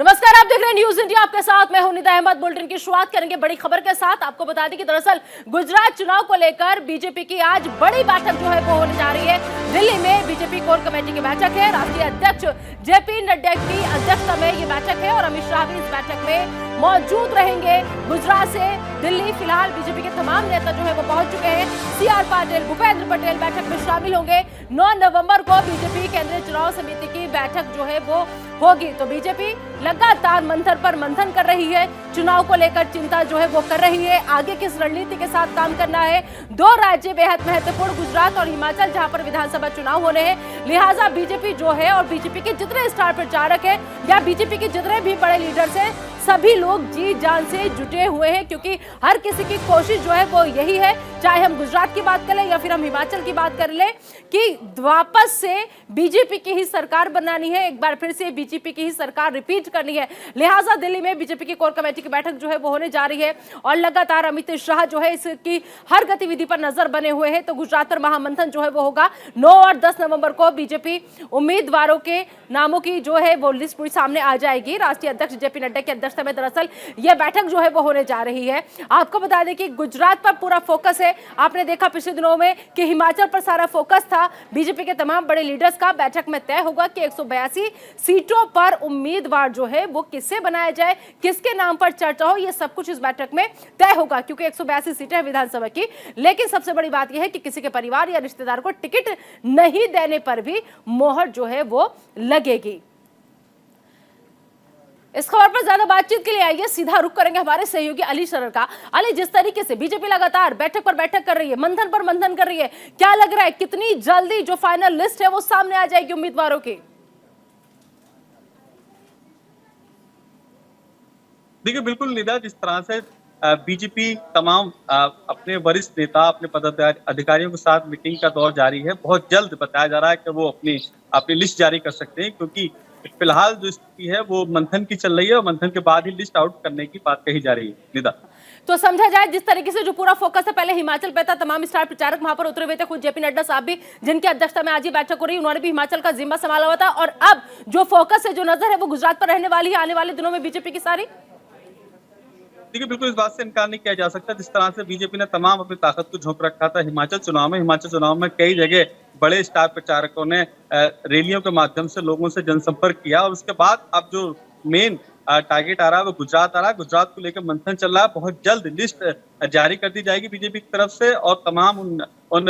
नमस्कार, आप देख रहे हैं न्यूज इंडिया। आपके साथ मैं हूं निदा अहमद। बुलेटिन की शुरुआत करेंगे बड़ी खबर के साथ। आपको बता दें कि दरअसल गुजरात चुनाव को लेकर बीजेपी की आज बड़ी बैठक जो है वो होने जा रही है। दिल्ली में बीजेपी कोर कमेटी की बैठक है। राष्ट्रीय अध्यक्ष जेपी नड्डा की अध्यक्षता में ये बैठक है और अमित शाह भी इस बैठक में मौजूद रहेंगे। गुजरात से दिल्ली फिलहाल बीजेपी के तमाम नेता जो है वो पहुंच चुके हैं। सीआर पाटिल, भूपेंद्र पटेल बैठक में शामिल होंगे। 9 नवंबर को बीजेपी केंद्रीय चुनाव समिति की बैठक जो है वो होगी। तो बीजेपी लगातार मंथन पर मंथन कर रही है। चुनाव को लेकर चिंता जो है वो कर रही है। आगे किस रणनीति के साथ काम करना है। 2 राज्य बेहद महत्वपूर्ण, गुजरात और हिमाचल, जहां पर विधानसभा चुनाव होने हैं। लिहाजा बीजेपी जो है और बीजेपी के जितने स्टार प्रचारक है या बीजेपी के जितने भी बड़े लीडर्स हैं, सभी लोग जी जान से जुटे हुए हैं, क्योंकि हर किसी की कोशिश जो है वो यही है, चाहे हम गुजरात की बात करें या फिर हम हिमाचल की बात कर ले, कि वापस से बीजेपी की ही सरकार बनानी है। एक बार फिर से बीजेपी की ही सरकार रिपीट करनी है। लिहाजा दिल्ली में बीजेपी की कोर कमेटी की बैठक जो है वो होने जा रही है और लगातार अमित शाह जो है इसकी हर गतिविधि पर नजर बने हुए हैं। तो गुजरात पर महामंथन जो है वो होगा। 9 और 10 नवंबर को बीजेपी उम्मीदवारों के नामों की जो है वो लिस्ट पूरी सामने आ जाएगी। राष्ट्रीय अध्यक्ष जेपी नड्डा की अध्यक्षता में दरअसल यह बैठक जो है वो होने जा रही है। आपको बता दें कि गुजरात पर पूरा फोकस है। आपने देखा पिछले दिनों में कि हिमाचल पर सारा फोकस था बीजेपी के तमाम बड़े लीडर्स का। बैठक में तय होगा कि 182 सीटों पर उम्मीदवार जो है वो किससे बनाया जाए, किसके नाम पर चर्चा हो, यह सब कुछ इस बैठक में तय होगा, क्योंकि 182 सीटें हैं विधानसभा की। लेकिन सबसे बड़ी बात यह है कि किसी के परिवार या रिश्तेदार को टिकट नहीं देने पर भी मोहर जो है वो लगेगी। इस खबर पर ज्यादा बातचीत के लिए आइए सीधा रुख करेंगे हमारे सहयोगी अली शरर का। अली, जिस तरीके से बीजेपी लगातार बैठक पर बैठक कर रही है, मंथन पर मंथन कर रही है, क्या लग रहा है कितनी जल्दी जो फाइनल लिस्ट है वो सामने आ जाएगी उम्मीदवारों की? देखिए, बिल्कुल निदा, जिस तरह से बीजेपी तमाम अपने वरिष्ठ नेता, अपने पदाधिकारियों के साथ मीटिंग का दौर जारी है। बहुत जल्द बताया जा रहा है कि वो अपनी लिस्ट जारी कर सकते हैं, क्योंकि फिलहाल जो स्थिति है वो मंथन की चल रही है और मंथन के बाद ही लिस्ट आउट करने की बात कही जा रही है। निदा, तो समझा जाए जिस तरीके से जो पूरा फोकस है, पहले हिमाचल पे था, तमाम स्टार प्रचारक वहां पर उतरे हुए थे, खुद जेपी नड्डा साहब भी, जिनकी अध्यक्षता में आज ही बैठक हो रही है, उन्होंने भी हिमाचल का जिम्मा संभाला हुआ था। और अब जो फोकस है, जो नजर है, वो गुजरात पर रहने वाली है आने वाले दिनों में बीजेपी की सारी। देखिए, बिल्कुल इस बात से इनकार नहीं किया जा सकता। जिस तरह से बीजेपी ने तमाम अपनी ताकत को झोंक रखा था हिमाचल चुनाव में कई जगह बड़े स्टार प्रचारकों ने रैलियों के माध्यम से लोगों से जनसंपर्क किया और उसके बाद अब जो मेन टारगेट आ रहा है वो गुजरात आ रहा है। गुजरात को लेकर मंथन चल रहा है। बहुत जल्द लिस्ट जारी कर दी जाएगी बीजेपी की तरफ से और तमाम उन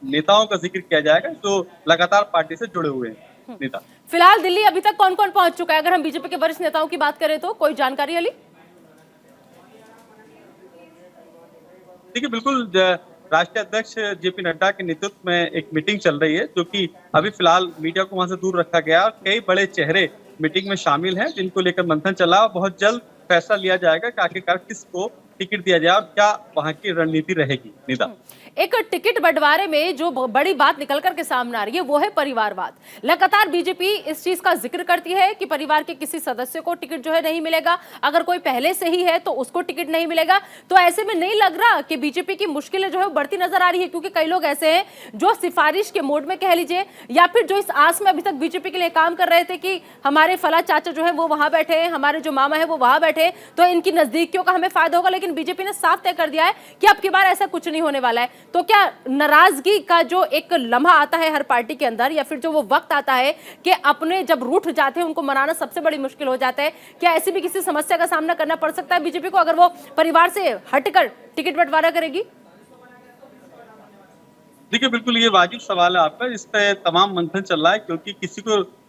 नेताओं का जिक्र किया जाएगा जो लगातार पार्टी से जुड़े हुए हैं। नेता फिलहाल दिल्ली अभी तक कौन कौन पहुंच चुका है? अगर हम बीजेपी के वरिष्ठ नेताओं की बात करें तो कोई जानकारी? अली, देखिए, बिल्कुल राष्ट्रीय अध्यक्ष जेपी नड्डा के नेतृत्व में एक मीटिंग चल रही है, जो कि अभी फिलहाल मीडिया को वहां से दूर रखा गया और कई बड़े चेहरे मीटिंग में शामिल हैं, जिनको लेकर मंथन चला और बहुत जल्द फैसला लिया जाएगा कि आखिरकार किसको टिकट दिया जाए और क्या वहां की रणनीति रहेगी। निदा, एक टिकट बंटवारे में जो बड़ी बात निकल करके सामने आ रही है वो है परिवारवाद। लगातार बीजेपी इस चीज का जिक्र करती है कि परिवार के किसी सदस्य को टिकट जो है नहीं मिलेगा, अगर कोई पहले से ही है तो उसको टिकट नहीं मिलेगा। तो ऐसे में नहीं लग रहा कि बीजेपी की मुश्किलें जो है बढ़ती नजर आ रही है, क्योंकि कई लोग ऐसे हैं जो सिफारिश के मोड में कह लीजिए या फिर जो इस आस में अभी तक बीजेपी के लिए काम कर रहे थे कि हमारे फला चाचा जो है वो वहां बैठे हैं, हमारे जो मामा है वो वहां बैठे, तो इनकी नजदीकियों का हमें फायदा होगा। लेकिन बीजेपी ने साफ तय कर दिया है कि अब की बार ऐसा कुछ नहीं होने वाला है। तो क्या नाराजगी का जो एक लम्हा आता है हर पार्टी के अंदर, या फिर जो वो वक्त आता है कि अपने जब रूठ जाते हैं उनको मनाना सबसे बड़ी मुश्किल हो जाता है, क्या ऐसी भी किसी समस्या का सामना करना पड़ सकता है बीजेपी को अगर वो परिवार से हटकर टिकट बंटवारा करेगी? देखिए, बिल्कुल ये वाजिब सवाल है आपका। इस पे तमाम मंथन चल रहा है, क्योंकि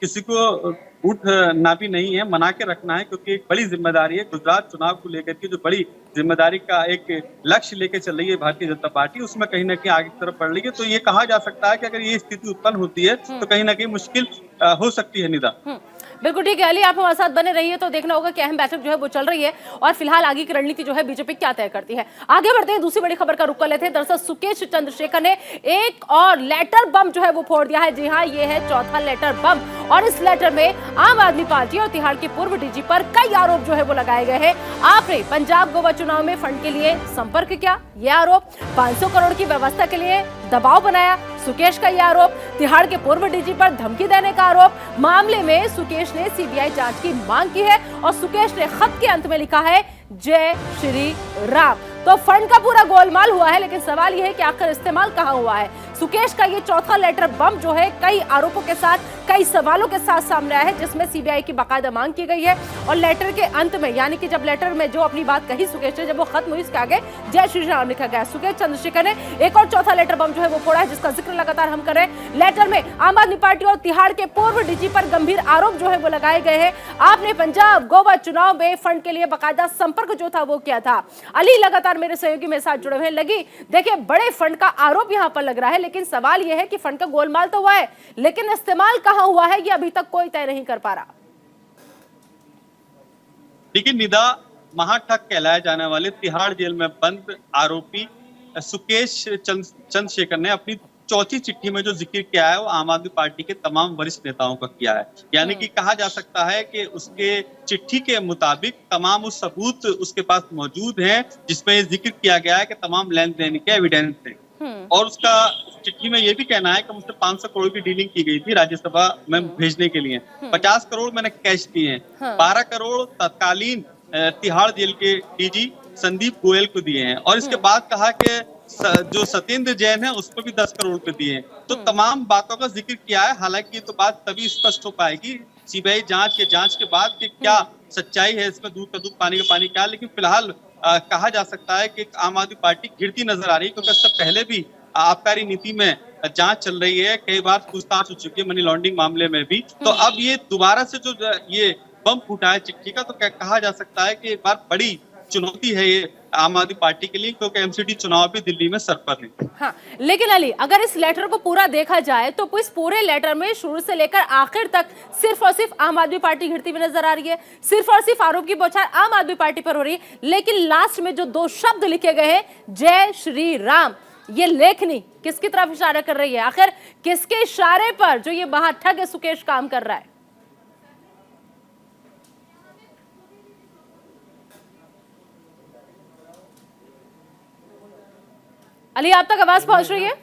किसी को उठना भी नहीं है, मना के रखना है, क्योंकि एक बड़ी जिम्मेदारी है। गुजरात चुनाव को लेकर के जो बड़ी जिम्मेदारी का एक लक्ष्य लेकर चल रही है भारतीय जनता पार्टी, उसमें कहीं ना कहीं आगे की तरफ बढ़ रही है। तो ये कहा जा सकता है कि अगर ये स्थिति उत्पन्न होती है तो कहीं ना कहीं मुश्किल हो सकती है। निदा, बिल्कुल ठीक है अली, आप हमारे साथ बने रहिए। तो देखना होगा कि अहम बैठक जो है वो चल रही है और फिलहाल आगे की रणनीति जो है बीजेपी क्या तय करती है। आगे बढ़ते हैं, दूसरी बड़ी खबर का रुख कर लेते हैं। दरअसल सुकेश चंद्रशेखर ने एक और लेटर बम जो है वो फोड़ दिया है। जी हाँ, ये है चौथा लेटर बम और इस लेटर में आम आदमी पार्टी और तिहाड़ के पूर्व डीजी पर कई आरोप जो है वो लगाए गए हैं। आपने पंजाब गोवा चुनाव में फंड के लिए संपर्क किया, ये आरोप 500 करोड़ की व्यवस्था के लिए दबाव बनाया। सुकेश का यह आरोप, तिहाड़ के पूर्व डीजी पर धमकी देने का आरोप। मामले में सुकेश ने सीबीआई जांच की मांग की है और सुकेश ने खत के अंत में लिखा है जय श्री राम। तो फंड का पूरा गोलमाल हुआ है, लेकिन सवाल यह है कि आखिर इस्तेमाल कहां हुआ है। सुकेश का ये चौथा लेटर बम जो है कई आरोपों के साथ, कई सवालों के साथ सामने आया है, जिसमें सीबीआई की बाकायदा मांग की गई है। और लेटर के अंत में, यानी कि जब लेटर में जो अपनी बात कही सुकेश ने, जब वो खत्म हुई, इसके आगे जय श्री राम लिखा गया। सुकेश चंद्रशेखर ने एक और चौथा लेटर बम जो है वो फोड़ा है, जिसका जिक्र लगातार हम कर रहे हैं। लेटर में आम आदमी पार्टी और तिहाड़ के पूर्व डीजी पर गंभीर आरोप जो है वो लगाए गए हैं। आपने पंजाब गोवा चुनाव में फंड के लिए बाकायदा संपर्क जो था वो किया था। अली लगातार मेरे सहयोगी मेरे साथ जुड़े हुए हैं। लगी, देखिए बड़े फंड का आरोप यहां पर लग रहा है, लेकिन सवाल यह है कि फंड का गोलमाल तो हुआ है, लेकिन इस्तेमाल कहां हुआ है ये अभी तक कोई तय नहीं कर पा रहा। लेकिन निदा, महाठग कहलाए जाने वाले तिहाड़ जेल में बंद आरोपी सुकेश चंद्रशेखर ने अपनी चौथी चिट्ठी में जो जिक्र किया है वो आम आदमी पार्टी के तमाम वरिष्ठ नेताओं का किया है। यानी कि कहा जा सकता है कि उसके चिट्ठी के मुताबिक तमाम उस सबूत उसके पास मौजूद हैं, जिसमें जिक्र किया गया है कि तमाम लेन देन के एविडेंस थे। और उसका चिट्ठी में यह भी कहना है कि मुझसे 500 करोड़ की डीलिंग की गई थी राज्यसभा में भेजने के लिए। 50 करोड़ मैंने कैश दिए हैं, 12 करोड़ तत्कालीन तिहाड़ जेल के डीजी संदीप गोयल को दिए हैं, और इसके बाद कहा कि जो सत्येंद्र जैन है उसको भी 10 करोड़ पे दिए। तो तमाम बातों का जिक्र किया है। हालांकि ये तो बात तभी स्पष्ट हो पाएगी सीबीआई जांच के बाद कि क्या सच्चाई है इसमें, दूध का दूध पानी का पानी क्या। लेकिन फिलहाल कहा जा सकता है कि आम आदमी पार्टी गिरती नजर आ रही है, क्योंकि इससे पहले भी आबकारी नीति में जांच चल रही है, कई बार पूछताछ हो चुकी है मनी लॉन्ड्रिंग मामले में भी। तो अब ये दोबारा से जो ये बम फूटा है चिट्ठी का, तो कहा जा सकता है कि एक बार बड़ी चुनौती है ये आम आदमी पार्टी के लिए, क्योंकि एमसीडी चुनाव भी दिल्ली में सर पर है। हाँ, लेकिन अली, अगर इस लेटर को पूरा देखा जाए तो इस पूरे लेटर में शुरू से लेकर आखिर तक सिर्फ और सिर्फ आम आदमी पार्टी घिरती हुई नजर आ रही है, सिर्फ और सिर्फ आरोप की बौछार आम आदमी पार्टी पर हो रही है। लेकिन लास्ट में जो 2 शब्द लिखे गए हैं जय श्री राम, ये लेखनी किसकी तरफ इशारा कर रही है? आखिर किसके इशारे पर जो ये महाठग सुकेश काम कर रहा है? अली, आप तक आवाज पहुंच रही है?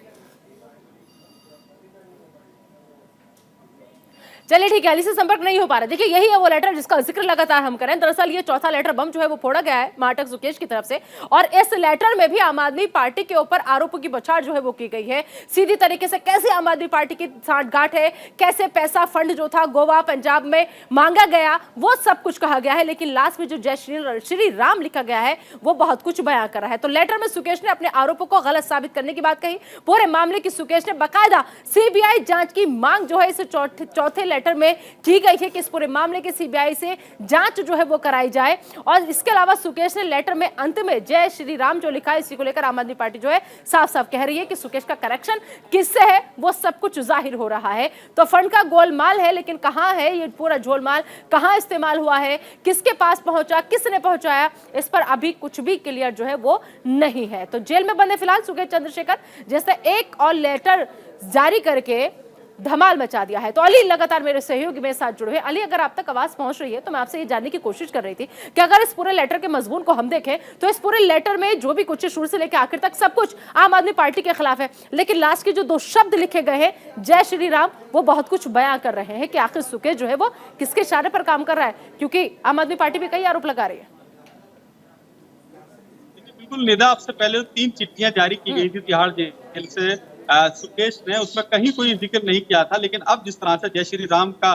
चलिए ठीक है, अली से संपर्क नहीं हो पा रहा। देखिए यही है वो लेटर जिसका जिक्र लगातार हम करें। दरअसल ये चौथा लेटर बम जो है वो फोड़ा गया है महाठग सुकेश की तरफ से, और इस लेटर में भी आम आदमी पार्टी के ऊपर आरोपों की बौछार जो है वो की गई है। सीधी तरीके से कैसे आम आदमी पार्टी की सांठगांठ है, कैसे पैसा फंड जो था गोवा पंजाब में मांगा गया, वो सब कुछ कहा गया है। लेकिन लास्ट में जो जय श्री राम लिखा गया है वो बहुत कुछ बयां कर रहा है। तो लेटर में सुकेश ने अपने आरोपों को गलत साबित करने की बात कही। पूरे मामले की सुकेश ने बाकायदा सीबीआई जांच की मांग जो है इस चौथे लेटर में की गई है कि इस पूरे मामले की सीबीआई से जांच जो है वो कराई जाए। और इसके अलावा सुकेश ने लेटर में अंत में जय श्री राम जो लिखा है, इसी को लेकर आम आदमी पार्टी जो है साफ साफ कह रही है कि सुकेश का कनेक्शन किससे है वो सब कुछ जाहिर हो रहा है। तो फंड का गोलमाल है, लेकिन कहां है ये पूरा झोलमाल, कहां इस्तेमाल हुआ है, किसके पास पहुंचा, किसने पहुंचाया, इस पर अभी कुछ भी क्लियर जो है वो नहीं है। तो जेल में बंद फिलहाल सुकेश चंद्रशेखर, जैसे एक और लेटर जारी करके धमाल मचा दिया है। तो अली लगातार मेरे सहयोगी मेरे साथ जुड़े हुए। अली, अगर आप तक आवाज पहुंच रही है तो मैं आपसे ये जानने की कोशिश कर रही थी कि अगर इस पूरे लेटर के मजमून को हम देखें तो इस पूरे लेटर में जो भी कुछ शुरू से लेकर आखिर तक सब कुछ आम आदमी पार्टी के खिलाफ है, लेकिन लास्ट के जो 2 शब्द लिखे गए हैं जय श्री राम, वो बहुत कुछ बयां कर रहे हैं कि आखिर सुकेश जो है वो किसके इशारे पर काम कर रहा है, क्योंकि आम आदमी पार्टी भी कई आरोप लगा रही है। बिल्कुल निदा, आपसे पहले 3 चिट्ठियां जारी की गई थी तिहाड़ जेल से सुकेश ने, उसमें कहीं कोई जिक्र नहीं किया था। लेकिन अब जिस तरह से जय श्री राम का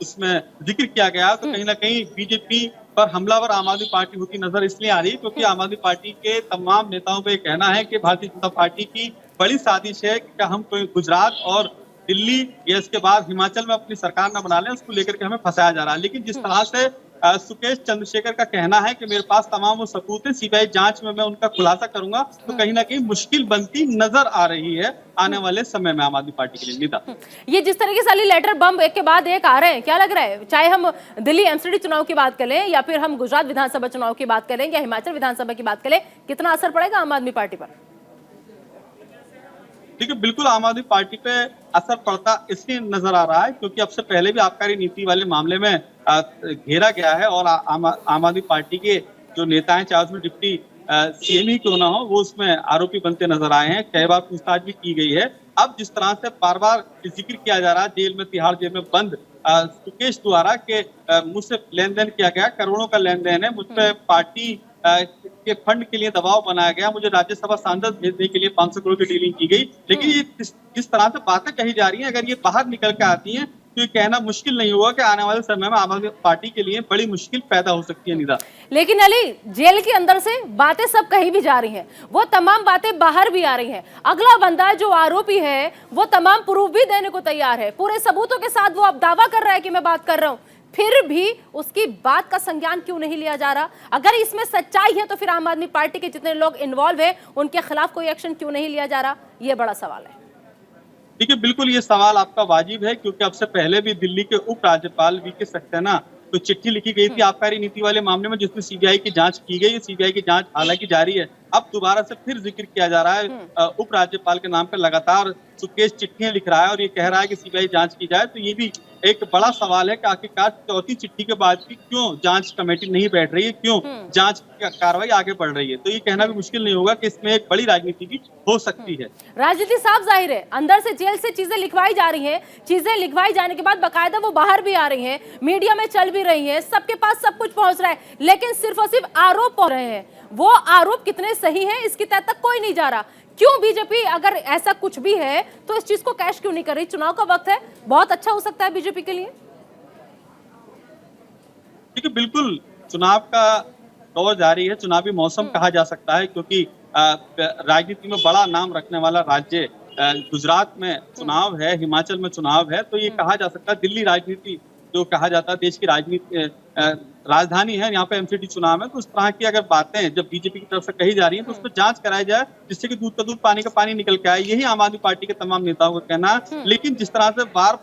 उसमें जिक्र किया गया, तो कहीं ना कहीं बीजेपी पर हमलावर आम आदमी पार्टी होती नजर इसलिए आ रही है क्योंकि आम आदमी पार्टी के तमाम नेताओं का कहना है कि भारतीय जनता पार्टी की बड़ी साजिश है कि हम कोई गुजरात और दिल्ली या इसके बाद हिमाचल में अपनी सरकार न बना लें, उसको लेकर के हमें फंसाया जा रहा है। लेकिन जिस तरह से सुकेश चंद्रशेखर का कहना है कि मेरे पास तमाम वो सबूत है, सीबीआई जांच में मैं उनका खुलासा करूंगा, तो कहीं ना कहीं मुश्किल बनती नजर आ रही है आने वाले समय में आम आदमी पार्टी के लिए। निदा, ये जिस तरीके से लेटर बम एक के बाद एक आ रहे हैं, क्या लग रहा है, चाहे हम दिल्ली एमसीडी चुनाव की बात करें या फिर हम गुजरात विधानसभा चुनाव की बात करें या हिमाचल विधानसभा की बात करें, कितना असर पड़ेगा आम आदमी पार्टी पर? देखिए, बिल्कुल आम आदमी पार्टी पे असर पड़ता इसलिए नजर आ रहा है क्योंकि अब से पहले भी आबकारी नीति वाले मामले में घेरा गया है और आम आदमी पार्टी के जो नेता हैं, चाहे उसमें डिप्टी सीएम ही क्यों ना हो वो उसमें आरोपी बनते नजर आए हैं। कई बार पूछताछ भी की गई है। अब जिस तरह से बार बार जिक्र किया जा रहा है जेल में, तिहाड़ जेल में बंद सुकेश द्वारा के मुझसे लेन देन किया गया, करोड़ों का लेन देन है, मुझ पर पार्टी के फंड के लिए दबाव बनाया गया, मुझे राज्यसभा सांसद भेजने के लिए 500 करोड़ की डीलिंग की गई। लेकिन ये जिस तरह से बातें कही जा रही हैं, अगर ये बाहर निकल के आती हैं तो ये कहना मुश्किल नहीं होगा कि आने वाले समय में आम आदमी पार्टी के लिए बड़ी मुश्किल पैदा हो सकती है। निदा, लेकिन अली, जेल के अंदर से बातें सब कही भी जा रही हैं, वो तमाम बातें बाहर भी आ रही हैं। अगला बंदा जो आरोपी है वो तमाम प्रूफ भी देने को तैयार है, पूरे सबूतों के साथ वो अब दावा कर रहा है कि मैं बात कर रहा हूं, फिर भी उसकी बात का संज्ञान क्यों नहीं लिया जा रहा? अगर इसमें सच्चाई है तो फिर आम आदमी पार्टी के जितने लोग इन्वॉल्व है उनके खिलाफ कोई एक्शन क्यों नहीं लिया जा रहा? ये बड़ा सवाल है। देखिए, बिल्कुल ये सवाल आपका वाजिब है, क्योंकि अब से पहले भी दिल्ली के उपराज्यपाल वीके सक्सेना को चिट्ठी लिखी गई थी आबकारी नीति वाले मामले में, जिसमें सीबीआई की जांच की गई है। सीबीआई की जांच हालांकि जारी है। अब दोबारा से फिर जिक्र किया जा रहा है, उपराज्यपाल के नाम पर लगातार सुकेश चिट्ठियां लिख रहा है और ये कह रहा है कि सीबीआई जांच की जाए। तो ये भी एक बड़ा सवाल है कि आखिरकार चौथी चिट्ठी के बाद भी क्यों जांच कमेटी नहीं बैठ रही है, क्यों जांच की कार्रवाई आगे बढ़ रही है। तो ये कहना भी मुश्किल नहीं होगा कि इसमें एक बड़ी राजनीति भी हो सकती है। राजनीति साफ जाहिर है, अंदर से जेल से चीजें लिखवाई जा रही हैं, चीजें लिखवाई जाने के बाद बाकायदा वो बाहर भी आ रही हैं, मीडिया में चल भी रही हैं, सबके पास सब कुछ पहुंच रहा है, लेकिन सिर्फ और सिर्फ आरोप पहुंच रहे हैं। वो आरोप कितने सही हैं इसकी तय तक कोई नहीं जा रहा। क्यों बीजेपी अगर ऐसा कुछ भी है तो इस चीज को कैश क्यों नहीं कर रही? चुनाव का वक्त है, बहुत अच्छा हो सकता है बीजेपी के लिए। देखिए, बिल्कुल चुनाव का दौर जारी है, चुनावी मौसम कहा जा सकता है, क्योंकि राजनीति में बड़ा नाम रखने वाला राज्य गुजरात में चुनाव है, हिमाचल में चुनाव है। तो ये कहा जा सकता है दिल्ली राजनीति जो कहा जाता है देश की राजनीति राजधानी है, यहाँ पे एमसीडी चुनाव है। तो उस तरह की अगर बातें जब बीजेपी की तरफ से कही जा रही हैं तो उस पर जांच कराई जाए, जिससे कि दूध का दूध पानी का पानी निकल के आए। यही आम आदमी पार्टी के तमाम नेताओं का कहना है। लेकिन जिस तरह से बार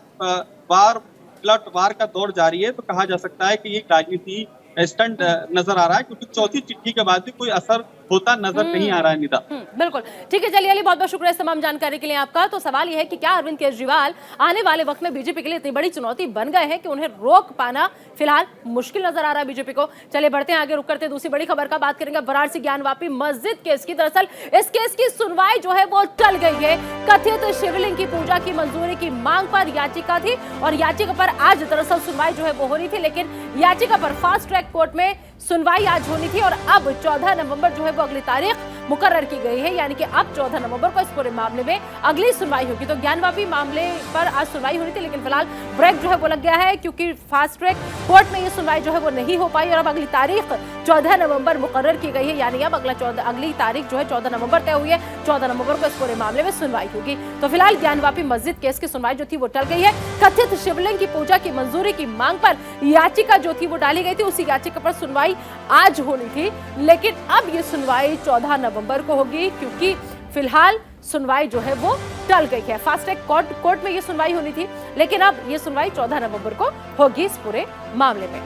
पलटवार का दौर जारी है, तो कहा जा सकता है कि ये राजनीति स्टंट नजर आ रहा है, क्योंकि चौथी चिट्ठी के बाद भी कोई असर होता नजर नहीं आ रहा है। निदा, बिल्कुल ठीक है। चलिए अली, बहुत बहुत शुक्रिया इस तमाम जानकारी के लिए आपका। तो सवाल यह है कि क्या अरविंद केजरीवाल आने वाले वक्त में बीजेपी के लिए इतनी बड़ी चुनौती बन गए हैं कि उन्हें रोक पाना फिलहाल मुश्किल नजर आ रहा है बीजेपी को? चलिए बढ़ते हैं आगे, रुक करते हैं दूसरी बड़ी खबर का, बात करेंगे वाराणसी ज्ञानवापी मस्जिद केस की। दरअसल इस केस की सुनवाई जो है वो टल गई है। कथित शिवलिंग की पूजा की मंजूरी की मांग पर याचिका थी और याचिका पर आज दरअसल सुनवाई जो है वो हो रही थी, लेकिन याचिका पर फास्ट ट्रैक कोर्ट में सुनवाई आज होनी थी और अब 14 नवंबर जो है वो अगली तारीख मुकर्रर की गई है, यानी कि अब 14 नवंबर को इस पूरे मामले में अगली सुनवाई होगी। तो ज्ञानवापी मामले पर आज सुनवाई होनी थी, लेकिन फिलहाल ब्रेक जो है वो लग गया है, क्योंकि फास्ट ट्रैक कोर्ट में ये सुनवाई जो है वो नहीं हो पाई और अब अगली तारीख 14 नवंबर मुकर्रर की गई है, यानी अब अगली तारीख जो है 14 नवंबर तय हुई है। 14 नवंबर को इस पूरे मामले में सुनवाई होगी। तो फिलहाल ज्ञानवापी मस्जिद केस की सुनवाई जो थी वो टल गई है। कथित शिवलिंग की पूजा की मंजूरी की मांग पर याचिका जो थी वो डाली गई थी, उसी याचिका पर सुनवाई आज होनी थी, लेकिन अब ये सुनवाई 14 नवंबर को होगी, क्योंकि फिलहाल सुनवाई जो है वो टल गई है। फास्ट ट्रैक कोर्ट में ये सुनवाई होनी थी, लेकिन अब ये सुनवाई 14 नवंबर को होगी इस पूरे मामले में।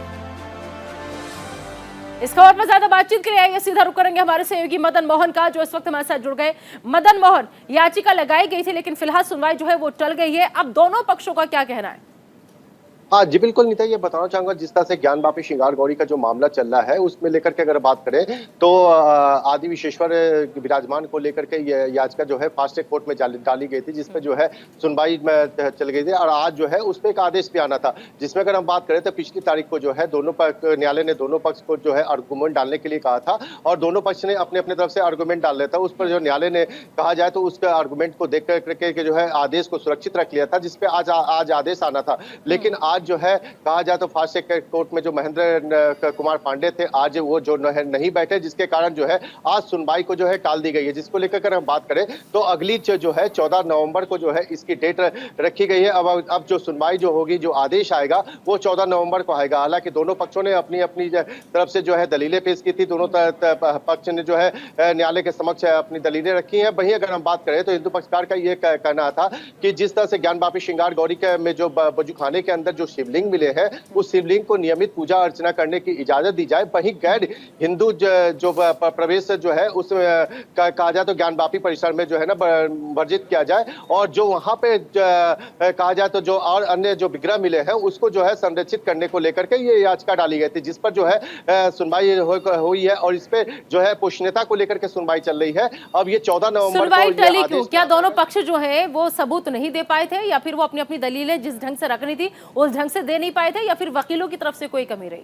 इस खबर पर ज्यादा बातचीत के लिए आइए सीधा रुक करेंगे हमारे सहयोगी मदन मोहन का, जो इस वक्त हमारे साथ जुड़ गए। मदन मोहन, याचिका लगाई गई थी लेकिन फिलहाल सुनवाई जो है वो टल गई है, अब दोनों पक्षों का क्या कहना है? हाँ जी, बिल्कुल नीता, ये बताना चाहूंगा जिस तरह से ज्ञानवापी श्रृंगार गौरी का जो मामला चल रहा है उसमें लेकर के अगर बात करें तो आदि विश्वेश्वर विराजमान को लेकर के याचिका जो है फास्ट ट्रैक कोर्ट में डाली गई थी, जिसमें जो है सुनवाई में चल गई थी और आज जो है उसमें एक आदेश भी आना था, जिसमें अगर हम बात करें तो पिछली तारीख को जो है न्यायालय ने दोनों पक्ष को जो है आर्गूमेंट डालने के लिए कहा था और दोनों पक्ष ने अपने अपने तरफ से आर्गूमेंट डाल लिया था। उस पर जो न्यायालय ने कहा जाए तो उसके आर्गूमेंट को देख करके जो है आदेश को सुरक्षित रख लिया था, जिसपे आज आदेश आना था। लेकिन आज जो है कहा जाए तो फास्ट ट्रैक कोर्ट में जो महेंद्र कुमार पांडे थे आज वो जो नहीं बैठे, जिसके कारण जो है आज सुनवाई को जो है टाल दी गई है, जिसको लेकर हम बात करें तो अगली जो है 14 नवंबर को जो है इसकी डेट रखी गई है। अब जो सुनवाई जो होगी, जो आदेश आएगा वो 14 नवंबर को आएगा। हालांकि दोनों पक्षों ने अपनी अपनी तरफ से जो है दलीलें पेश की थी, दोनों पक्ष ने जो है न्यायालय के समक्ष अपनी दलीलें रखी हैं। वहीं अगर हम बात करें तो हिंदू पक्षकार का ये कहना था कि जिस तरह से ज्ञानवापी श्रृंगार गौरी में जो बजूखाने के अंदर जो शिवलिंग मिले हैं उस शिवलिंग को नियमित पूजा अर्चना करने की इजाजत दी जाए। वहीं गैर हिंदू जो प्रवेश जो है उस कहा जाए तो ज्ञानवापी परिसर में जो है ना वर्जित किया जाए, और जो वहां पे कहा जाए तो जो और अन्य जो विग्रह मिले हैं उसको जो है संरक्षित करने को लेकर के ये याचिका डाली गई थी, जिस पर जो है सुनवाई हुई है और इस पे जो है पोषणीयता को लेकर के सुनवाई चल रही है। अब ये 14 नवंबर सुनवाई को टली क्यों? क्या दोनों पक्ष जो है वो सबूत नहीं दे पाए थे, या फिर वो अपनी अपनी दलीलें जिस ढंग से रखनी थी उस ढंग से दे नहीं पाए थे, या फिर वकीलों की तरफ से कोई कमी रही?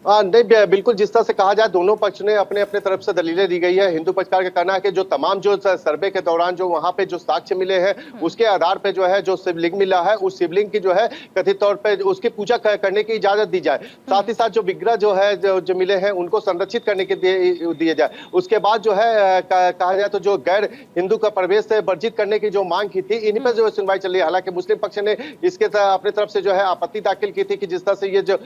नहीं, बिल्कुल जिस तरह से कहा जाए दोनों पक्ष ने अपने अपने तरफ से दलीलें दी गई है। हिंदू पक्षकार का कहना है कि जो तमाम जो सर्वे के दौरान जो वहां पे जो साक्ष्य मिले हैं उसके आधार पे जो है जो शिवलिंग मिला है उस शिवलिंग की जो है कथित तौर पे उसकी पूजा करने की इजाजत दी जाए। साथ ही साथ जो विग्रह जो है जो मिले हैं उनको संरक्षित करने के दिए जाए। उसके बाद जो है कहा जाए तो जो गैर हिंदू का प्रवेश से वर्जित करने की जो मांग की थी इन्हीं पर जो सुनवाई चल रही है। हालांकि मुस्लिम पक्ष ने इसके अपनी तरफ से जो है आपत्ति दाखिल की थी कि जिस तरह से ये जो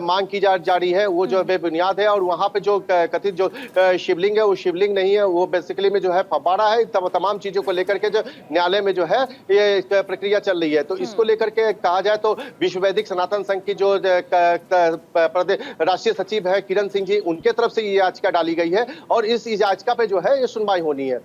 मांग की जा रही है वो जो बेबुनियाद है, और वहां पे जो कथित जो शिवलिंग है वो शिवलिंग नहीं है, वो बेसिकली में जो है फव्वारा है। तमाम चीजों को लेकर के जो न्यायालय में जो है ये प्रक्रिया चल रही है। तो इसको लेकर के कहा जाए तो विश्व वैदिक सनातन संघ की जो राष्ट्रीय सचिव है किरण सिंह जी, उनके तरफ से ये याचिका डाली गई है और इस याचिका पे जो है ये सुनवाई होनी है।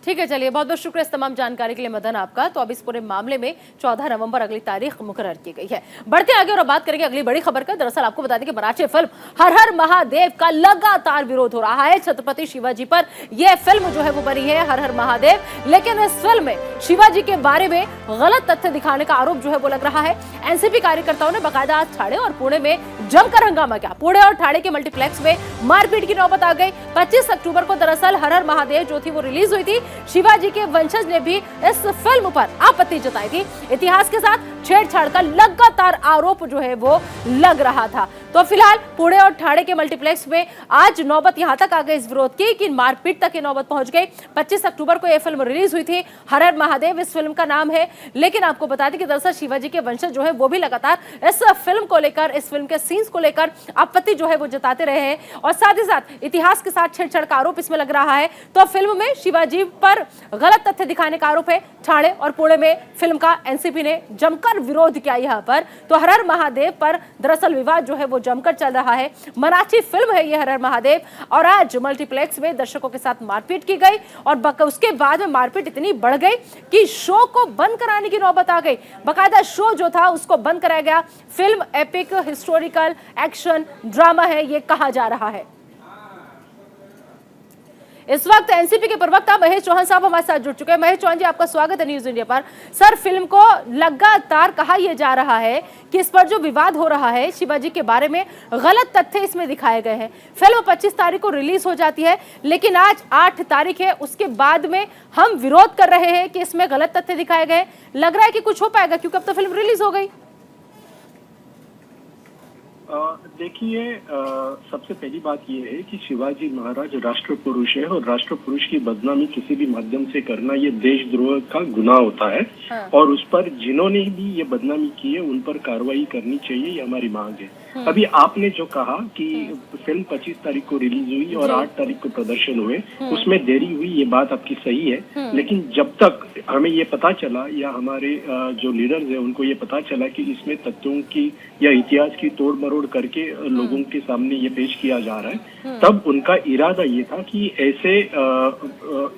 ठीक है, चलिए बहुत बहुत शुक्रिया इस तमाम जानकारी के लिए मदन आपका। तो अब इस पूरे मामले में 14 नवंबर अगली तारीख मुकर्रर की गई है। बढ़ते आगे और बात करेंगे अगली बड़ी खबर का। दरअसल आपको बता दें कि बनाचे फिल्म हर हर महादेव का लगातार विरोध हो रहा है। छत्रपति शिवाजी पर यह फिल्म जो है वो बनी है हर हर महादेव, लेकिन इस फिल्म में शिवाजी के बारे में गलत तथ्य दिखाने का आरोप जो है वो लग रहा है। एनसीपी कार्यकर्ताओं ने बाकायदा आज ठाणे और पुणे में जमकर हंगामा किया। पुणे और ठाणे के मल्टीप्लेक्स में मारपीट की नौबत आ गई। 25 अक्टूबर को दरअसल हर हर महादेव जो थी वो रिलीज हुई थी। शिवाजी के वंशज ने भी इस फिल्म पर आपत्ति जताई थी। इतिहास के साथ छेड़छाड़ का लगातार आरोप जो है वो लग रहा था। तो फिलहाल पुणे और ठाणे के मल्टीप्लेक्स में आज नौबत यहां तक आ गई इस विरोध की कि मारपीट तक की नौबत पहुंच गई। 25 अक्टूबर को यह फिल्म रिलीज हुई थी। हर हर महादेव इस फिल्म का नाम है, लेकिन आपको बता दें कि दरअसल शिवाजी के वंशज जो है वो भी लगातार इस फिल्म को लेकर, इस फिल्म के सीन्स को लेकर आपत्ति जो है वो जताते रहे हैं और साथ ही साथ इतिहास के साथ छेड़छाड़ का आरोप इसमें लग रहा है। तो फिल्म में शिवाजी पर गलत तथ्य दिखाने का आरोप है। ठाणे और पुणे में फिल्म का एनसीपी ने जमकर विरोध किया। यहां पर तो हर हर महादेव पर दरअसल विवाद जो है वो जमकर चल रहा है। मराठी फिल्म है ये हर हर महादेव, और आज मल्टीप्लेक्स में दर्शकों के साथ मारपीट की गई और उसके बाद में मारपीट इतनी बढ़ गई कि शो को बंद कराने की नौबत आ गई। बाकायदा शो जो था उसको बंद कराया गया। Film epic historical action drama है ये कहा जा रहा है। इस वक्त एनसीपी के प्रवक्ता महेश चौहान साहब हमारे साथ जुड़ चुके हैं। महेश चौहान जी, आपका स्वागत है न्यूज इंडिया पर। सर, फिल्म को लगातार कहा यह जा रहा है कि इस पर जो विवाद हो रहा है शिवाजी के बारे में गलत तथ्य इसमें दिखाए गए हैं। फिल्म 25 तारीख को रिलीज हो जाती है, लेकिन आज 8 तारीख है, उसके बाद में हम विरोध कर रहे हैं कि इसमें गलत तथ्य दिखाए गए। लग रहा है कि कुछ हो पाएगा क्योंकि अब तो फिल्म रिलीज हो गई। देखिए, सबसे पहली बात यह है कि शिवाजी महाराज राष्ट्र पुरुष है और राष्ट्र पुरुष की बदनामी किसी भी माध्यम से करना ये देशद्रोह का गुनाह होता है। हाँ। और उस पर जिन्होंने भी ये बदनामी की है उन पर कार्रवाई करनी चाहिए, ये हमारी मांग है। हाँ। अभी आपने जो कहा कि फिल्म 25 तारीख को रिलीज हुई और 8 तारीख को प्रदर्शन हुए, उसमें देरी हुई, ये बात आपकी सही है। लेकिन जब तक हमें ये पता चला या हमारे जो लीडर्स है उनको ये पता चला कि इसमें तथ्यों की या इतिहास की तोड़ मरोड़ करके लोगों के सामने ये पेश किया जा रहा है, तब उनका इरादा ये था कि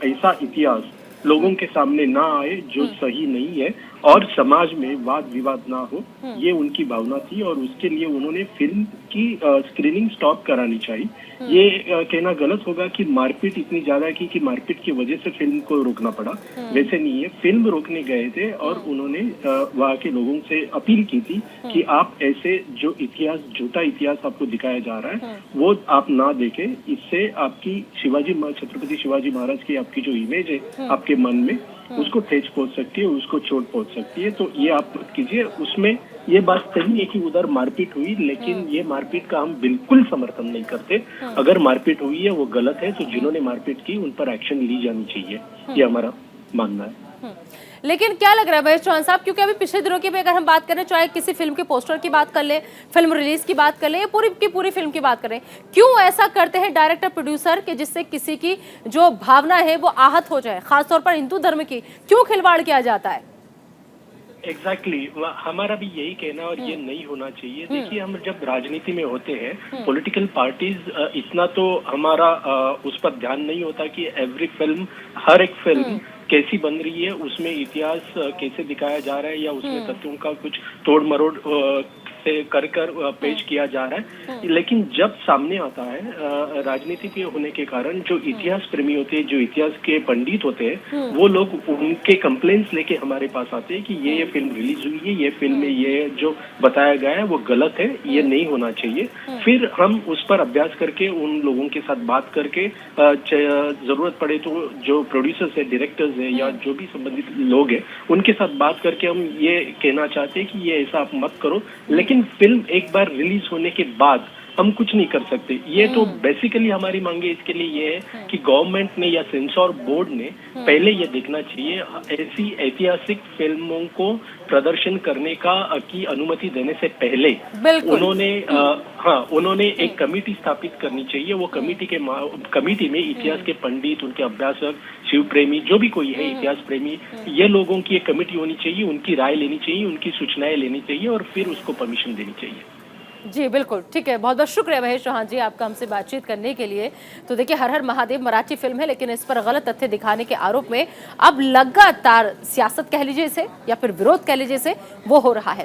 ऐसा इतिहास लोगों के सामने ना आए जो सही नहीं है और समाज में वाद विवाद ना हो, ये उनकी भावना थी। और उसके लिए उन्होंने फिल्म की स्क्रीनिंग स्टॉप करानी चाहिए। ये कहना गलत होगा कि मारपीट इतनी ज्यादा की कि मारपीट की वजह से फिल्म को रोकना पड़ा, वैसे नहीं है। फिल्म रोकने गए थे और उन्होंने वहाँ के लोगों से अपील की थी कि आप ऐसे जो इतिहास, झूठा इतिहास आपको दिखाया जा रहा है वो आप ना देखें। इससे आपकी छत्रपति शिवाजी महाराज की आपकी जो इमेज है आपके मन में, उसको ठेस पहुंच सकती है, उसको चोट पहुंच सकती है। तो ये आप कीजिए। उसमें ये बात सही है कि उधर मारपीट हुई, लेकिन ये मारपीट का हम बिल्कुल समर्थन नहीं करते। अगर मारपीट हुई है वो गलत है, तो जिन्होंने मारपीट की उन पर एक्शन ली जानी चाहिए, ये हमारा मानना है। लेकिन क्या लग रहा है महेश चौहान साहब, क्योंकि अभी पिछले दिनों की भी अगर हम बात करें, चाहे किसी फिल्म के पोस्टर की बात कर ले, फिल्म रिलीज की बात कर ले, या पूरी की पूरी फिल्म की बात करें, क्यों ऐसा करते हैं डायरेक्टर प्रोड्यूसर कि जिससे किसी की जो भावना है वो आहत हो जाए, खासतौर पर हिंदू धर्म की, क्यों खिलवाड़ किया जाता है? एग्जैक्टली हमारा भी यही कहना और ये नहीं होना चाहिए। देखिए, हम जब राजनीति में होते हैं, पॉलिटिकल पार्टीज इतना तो हमारा उस पर ध्यान नहीं होता कि एवरी फिल्म, हर एक फिल्म कैसी बन रही है, उसमें इतिहास कैसे दिखाया जा रहा है या उसमें तथ्यों का कुछ तोड़ मरोड़ से कर पेश किया जा रहा है। लेकिन जब सामने आता है राजनीति के होने के कारण, जो इतिहास प्रेमी होते हैं, जो इतिहास के पंडित होते हैं, वो लोग उनके कंप्लेंट्स लेके हमारे पास आते हैं कि ये फिल्म रिलीज हुई है, ये फिल्म में ये जो बताया गया है वो गलत है, ये नहीं होना चाहिए। फिर हम उस पर अभ्यास करके उन लोगों के साथ बात करके जरूरत पड़े तो जो प्रोड्यूसर्स है, डायरेक्टर्स है या जो भी संबंधित लोग हैं, उनके साथ बात करके हम ये कहना चाहते हैं कि ये ऐसा आप मत करो। लेकिन फिल्म एक बार रिलीज होने के बाद हम कुछ नहीं कर सकते। ये तो बेसिकली हमारी मांगे इसके लिए ये है कि गवर्नमेंट ने या सेंसर बोर्ड ने पहले ये देखना चाहिए, ऐसी ऐतिहासिक फिल्मों को प्रदर्शन करने की अनुमति देने से पहले उन्होंने एक कमेटी स्थापित करनी चाहिए। वो कमेटी में इतिहास के पंडित, उनके अभ्यासक, शिव प्रेमी, जो भी कोई है इतिहास प्रेमी, ये लोगों की एक कमेटी होनी चाहिए, उनकी राय लेनी चाहिए, उनकी सूचनाएं लेनी चाहिए और फिर उसको परमिशन देनी चाहिए। जी बिल्कुल, ठीक है। बहुत बहुत शुक्रिया महेश चौहान जी आपका हमसे बातचीत करने के लिए। तो देखिए, हर हर महादेव मराठी फिल्म है, लेकिन इस पर गलत तथ्य दिखाने के आरोप में अब लगातार सियासत कह लीजिए इसे या फिर विरोध कह लीजिए इसे, वो हो रहा है।